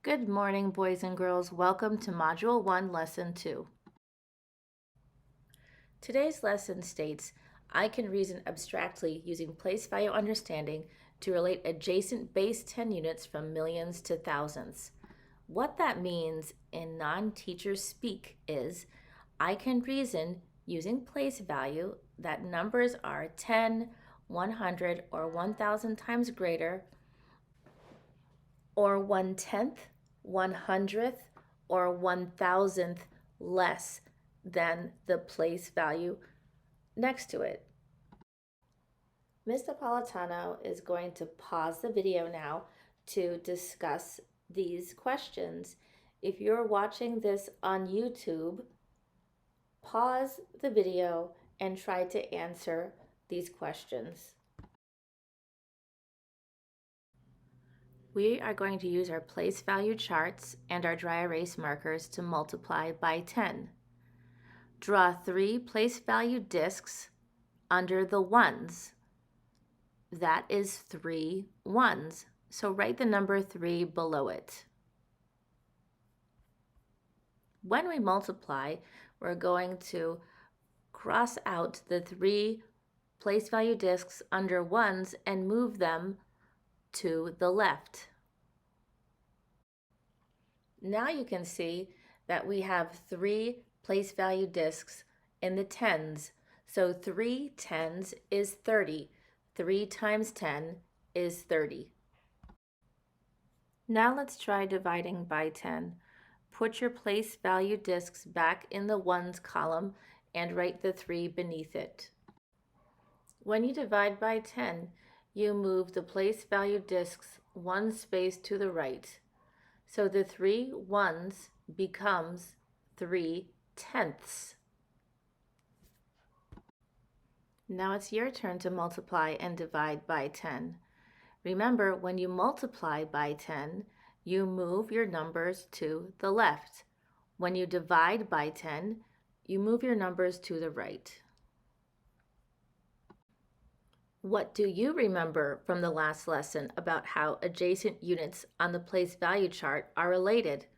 Good morning, boys and girls. Welcome to Module 1, Lesson 2. Today's lesson states, I can reason abstractly using place value understanding to relate adjacent base 10 units from millions to thousands. What that means in non-teacher speak is, I can reason using place value that numbers are 10, 100, or 1,000 times greater, or 1/10, 100th, or 1,000th less than the place value next to it. Ms. Napolitano is going to pause the video now to discuss these questions. If you're watching this on YouTube, pause the video and try to answer these questions. We are going to use our place value charts and our dry erase markers to multiply by 10. Draw 3 place value discs under the ones. That is 3 ones, so write the number 3 below it. When we multiply, we're going to cross out the 3 place value discs under ones and move them to the left. Now you can see that we have 3 place value discs in the tens. So 3 tens is 30. 3 times 10 is 30. Now let's try dividing by 10. Put your place value discs back in the ones column and write the 3 beneath it. When you divide by 10, you move the place value discs 1 space to the right. So the 3 ones becomes 3 tenths. Now it's your turn to multiply and divide by 10. Remember, when you multiply by 10, you move your numbers to the left. When you divide by 10, you move your numbers to the right. What do you remember from the last lesson about how adjacent units on the place value chart are related?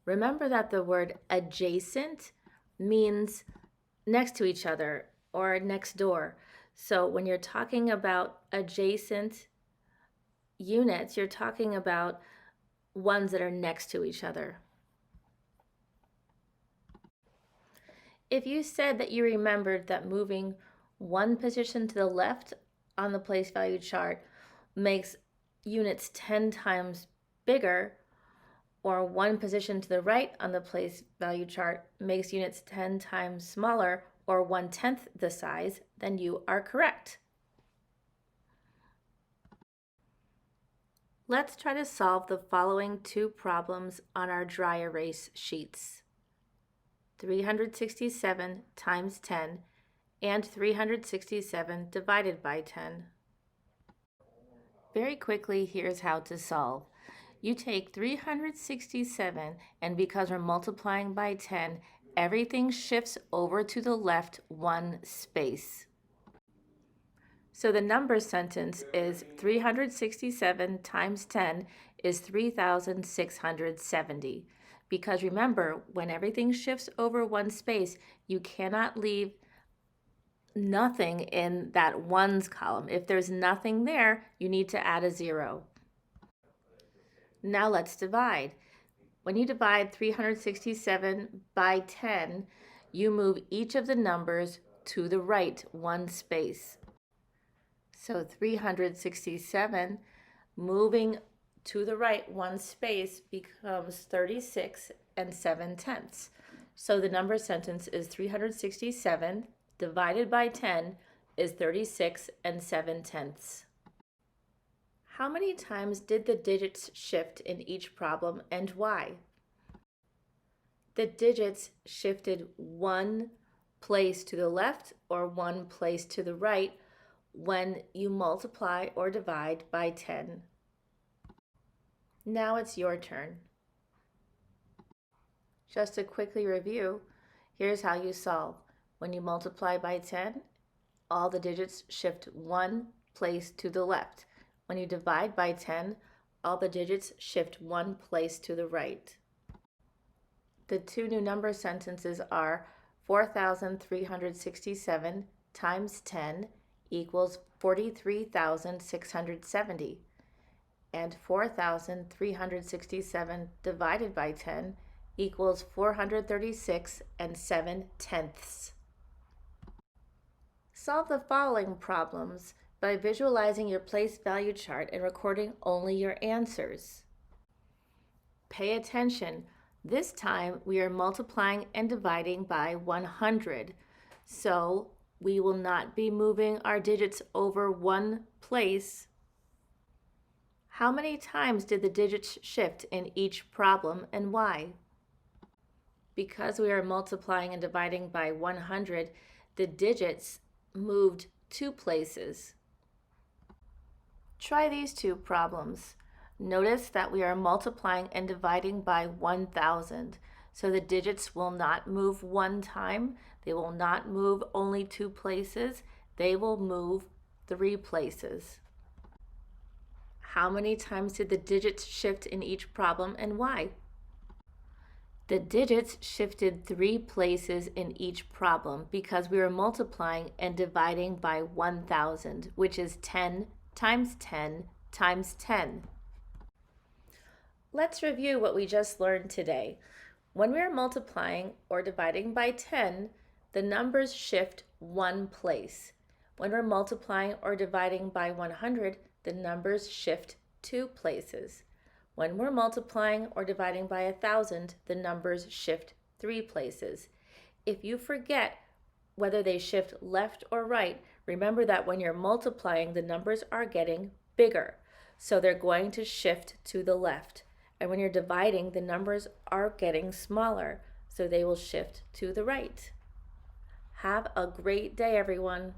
Remember that the word adjacent means next to each other or next door. So when you're talking about adjacent units, you're talking about ones that are next to each other. If you said that you remembered that moving 1 position to the left on the place value chart makes units 10 times bigger, or 1 position to the right on the place value chart makes units 10 times smaller, or 1/10 the size, then you are correct. Let's try to solve the following 2 problems on our dry erase sheets. 367 times 10 and 367 divided by 10. Very quickly, here's how to solve. You take 367, and because we're multiplying by 10, everything shifts over to the left 1 space. So the number sentence is 367 times 10 is 3,670. Because remember, when everything shifts over 1 space, you cannot leave nothing in that ones column. If there's nothing there, you need to add a 0. Now let's divide. When you divide 367 by 10, you move each of the numbers to the right 1 space. So 367 moving to the right 1 space becomes 36 and 7/10. So the number sentence is 367 divided by 10 is 36 and 7/10. How many times did the digits shift in each problem and why? The digits shifted 1 place to the left or 1 place to the right when you multiply or divide by 10. Now it's your turn. Just to quickly review, here's how you solve. When you multiply by 10, all the digits shift 1 place to the left. When you divide by 10, All the digits shift one place to the right. The two new number sentences are 4,367 times 10 equals 43,670, and 4,367 divided by 10 equals 436 and 7/10. Solve the following problems by visualizing your place value chart and recording only your answers. Pay attention. This time we are multiplying and dividing by 100, so we will not be moving our digits over one place. How many times did the digits shift in each problem and why? Because we are multiplying and dividing by 100, the digits moved two places. Try these two problems. Notice that we are multiplying and dividing by 1,000, so the digits will not move one time. They will not move only two places. They will move three places. How many times did the digits shift in each problem and why? The digits shifted three places in each problem because we were multiplying and dividing by 1,000, which is 10 times 10 times 10. Let's review what we just learned today. When we are multiplying or dividing by 10, the numbers shift one place. When we're multiplying or dividing by 100, the numbers shift two places. When we're multiplying or dividing by 1,000, the numbers shift three places. If you forget whether they shift left or right, remember that when you're multiplying, the numbers are getting bigger, so they're going to shift to the left. And when you're dividing, the numbers are getting smaller, so they will shift to the right. Have a great day, everyone.